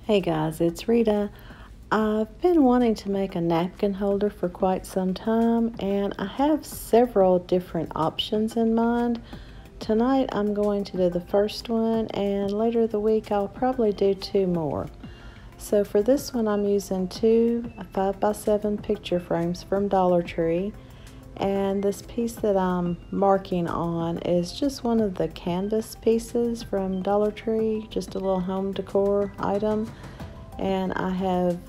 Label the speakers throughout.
Speaker 1: Hey guys, it's Rita. I've been wanting to make a napkin holder for quite some time, and I have several different options in mind. Tonight I'm going to do the first one, and later the week I'll probably do two more. So for this one I'm using two 5x7 picture frames from Dollar Tree, and this piece that I'm marking on is just one of the canvas pieces from Dollar Tree, just a little home decor item. And I have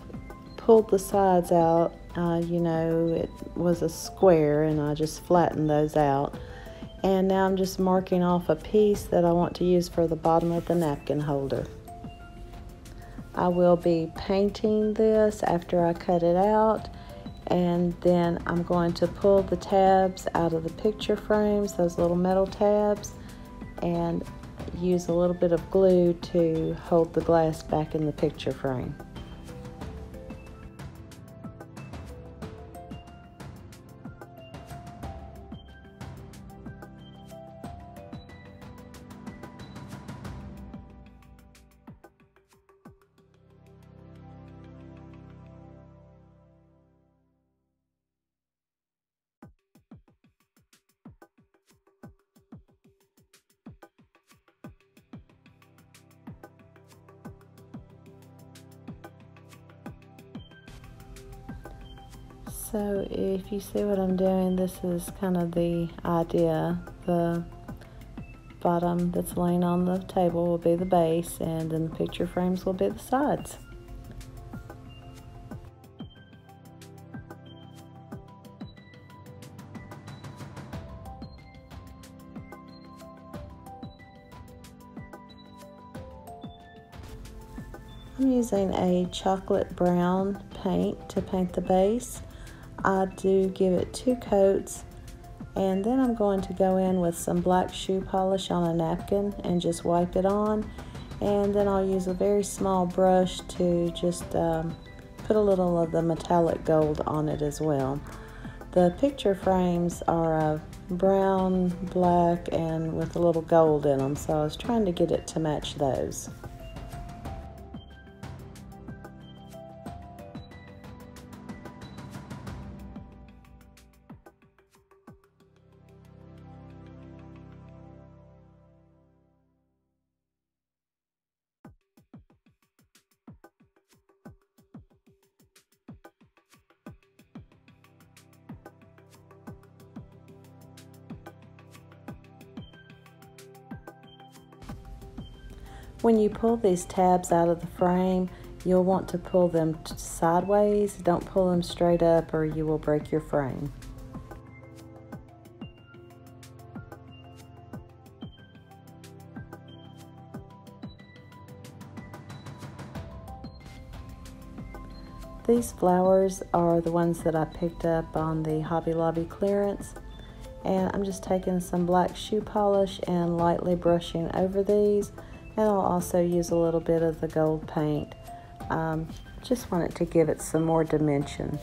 Speaker 1: pulled the sides out. It was a square and I just flattened those out. And now I'm just marking off a piece that I want to use for the bottom of the napkin holder. I will be painting this after I cut it out, and then I'm going to pull the tabs out of the picture frames, those little metal tabs, and use a little bit of glue to hold the glass back in the picture frame. So if you see what I'm doing, this is kind of the idea. The bottom that's laying on the table will be the base, and then the picture frames will be the sides. I'm using a chocolate brown paint to paint the base. I do give it 2 coats, and then I'm going to go in with some black shoe polish on a napkin and just wipe it on, and then I'll use a very small brush to just put a little of the metallic gold on it as well. The picture frames are brown, black, and with a little gold in them, so I was trying to get it to match those. When you pull these tabs out of the frame, you'll want to pull them sideways. Don't pull them straight up or you will break your frame. These flowers are the ones that I picked up on the Hobby Lobby clearance, and I'm just taking some black shoe polish and lightly brushing over these. And I'll also use a little bit of the gold paint. Just want it to give it some more dimension.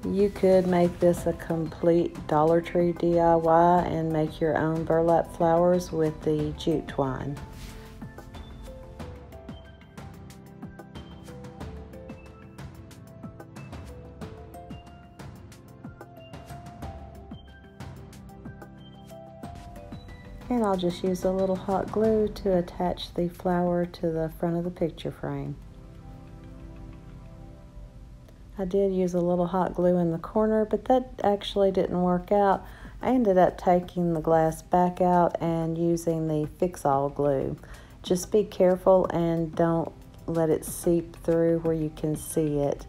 Speaker 1: You could make this a complete Dollar Tree DIY and make your own burlap flowers with the jute twine. And I'll just use a little hot glue to attach the flower to the front of the picture frame. I did use a little hot glue in the corner, but that actually didn't work out. I ended up taking the glass back out and using the fix-all glue. Just be careful and don't let it seep through where you can see it.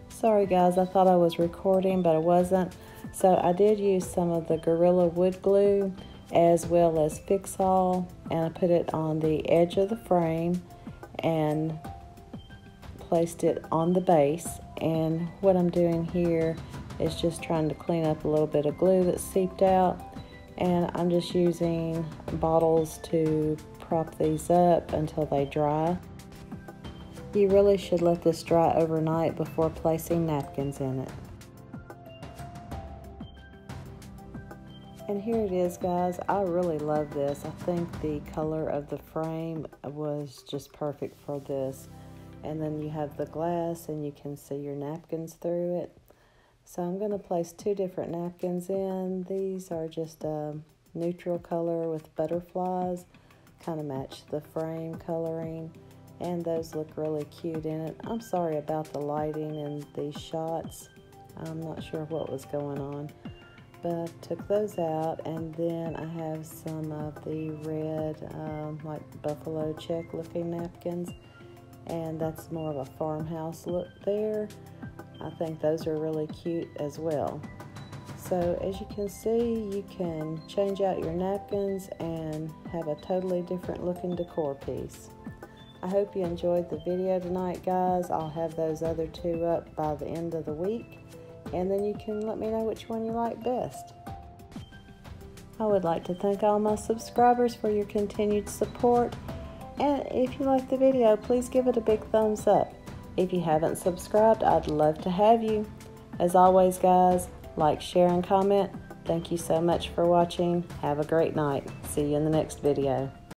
Speaker 1: Sorry guys, I thought I was recording, but I wasn't. So I did use some of the Gorilla Wood Glue as well as Fix-All, and I put it on the edge of the frame and placed it on the base. And what I'm doing here is just trying to clean up a little bit of glue that seeped out. And I'm just using bottles to prop these up until they dry. You really should let this dry overnight before placing napkins in it. And here it is, guys. I really love this. I think the color of the frame was just perfect for this. And then you have the glass and you can see your napkins through it. So I'm going to place 2 different napkins in. These are just a neutral color with butterflies, kind of match the frame coloring, and those look really cute in it. I'm sorry about the lighting in these shots. I'm not sure what was going on, but took those out. And then I have some of the red like buffalo check looking napkins, and that's more of a farmhouse look there. I think those are really cute as well. So as you can see, you can change out your napkins and have a totally different looking decor piece. I hope you enjoyed the video tonight, guys. I'll have those other 2 up by the end of the week, and then you can let me know which one you like best. I would like to thank all my subscribers for your continued support, and if you like the video, please give it a big thumbs up. If you haven't subscribed, I'd love to have you. As always, guys, like, share, and comment. Thank you so much for watching. Have a great night. See you in the next video.